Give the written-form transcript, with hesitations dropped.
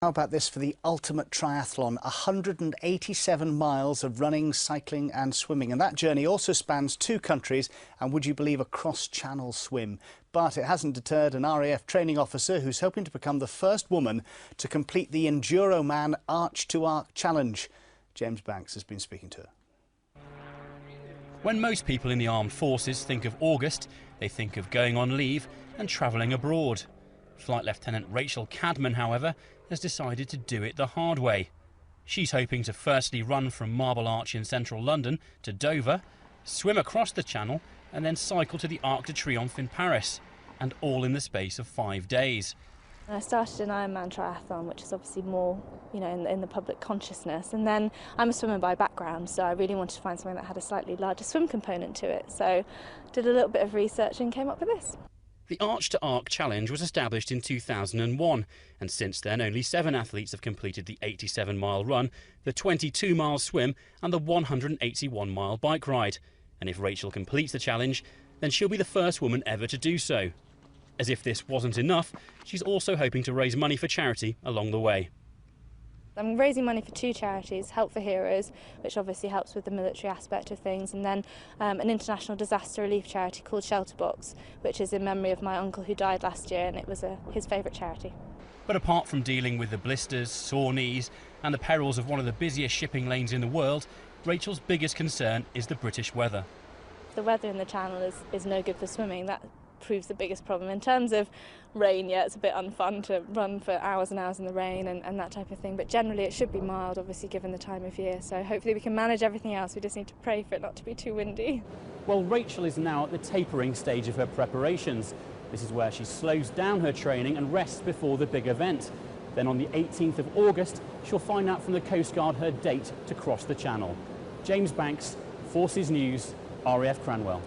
How about this for the ultimate triathlon? 187 miles of running, cycling and swimming. And that journey also spans 2 countries and, would you believe, a cross-channel swim. But it hasn't deterred an RAF training officer who's hoping to become the first woman to complete the Enduroman Arch2Arc challenge. James Banks has been speaking to her. When most people in the armed forces think of August, they think of going on leave and travelling abroad. Flight Lieutenant Rachel Cadman, however, has decided to do it the hard way. She's hoping to firstly run from Marble Arch in central London to Dover, swim across the Channel and then cycle to the Arc de Triomphe in Paris, and all in the space of 5 days. I started an Ironman Triathlon, which is obviously more, in the public consciousness. And then I'm a swimmer by background, so I really wanted to find something that had a slightly larger swim component to it. So did a little bit of research and came up with this. The Arch2Arc challenge was established in 2001, and since then only 7 athletes have completed the 87-mile run, the 22-mile swim and the 181-mile bike ride. And if Rachel completes the challenge, then she'll be the first woman ever to do so. As if this wasn't enough, she's also hoping to raise money for charity along the way. I'm raising money for 2 charities, Help for Heroes, which obviously helps with the military aspect of things, and then an international disaster relief charity called Shelterbox, which is in memory of my uncle who died last year, and it was his favourite charity. But apart from dealing with the blisters, sore knees and the perils of one of the busiest shipping lanes in the world, Rachel's biggest concern is the British weather. The weather in the Channel is no good for swimming. That proves the biggest problem. In terms of rain, yeah, it's a bit unfun to run for hours and hours in the rain and that type of thing, but generally it should be mild, obviously, given the time of year, so hopefully we can manage everything else. We just need to pray for it not to be too windy. Well, Rachel is now at the tapering stage of her preparations. This is where she slows down her training and rests before the big event. Then on the 18th of August, she'll find out from the Coast Guard her date to cross the Channel. James Banks, Forces News, RAF Cranwell.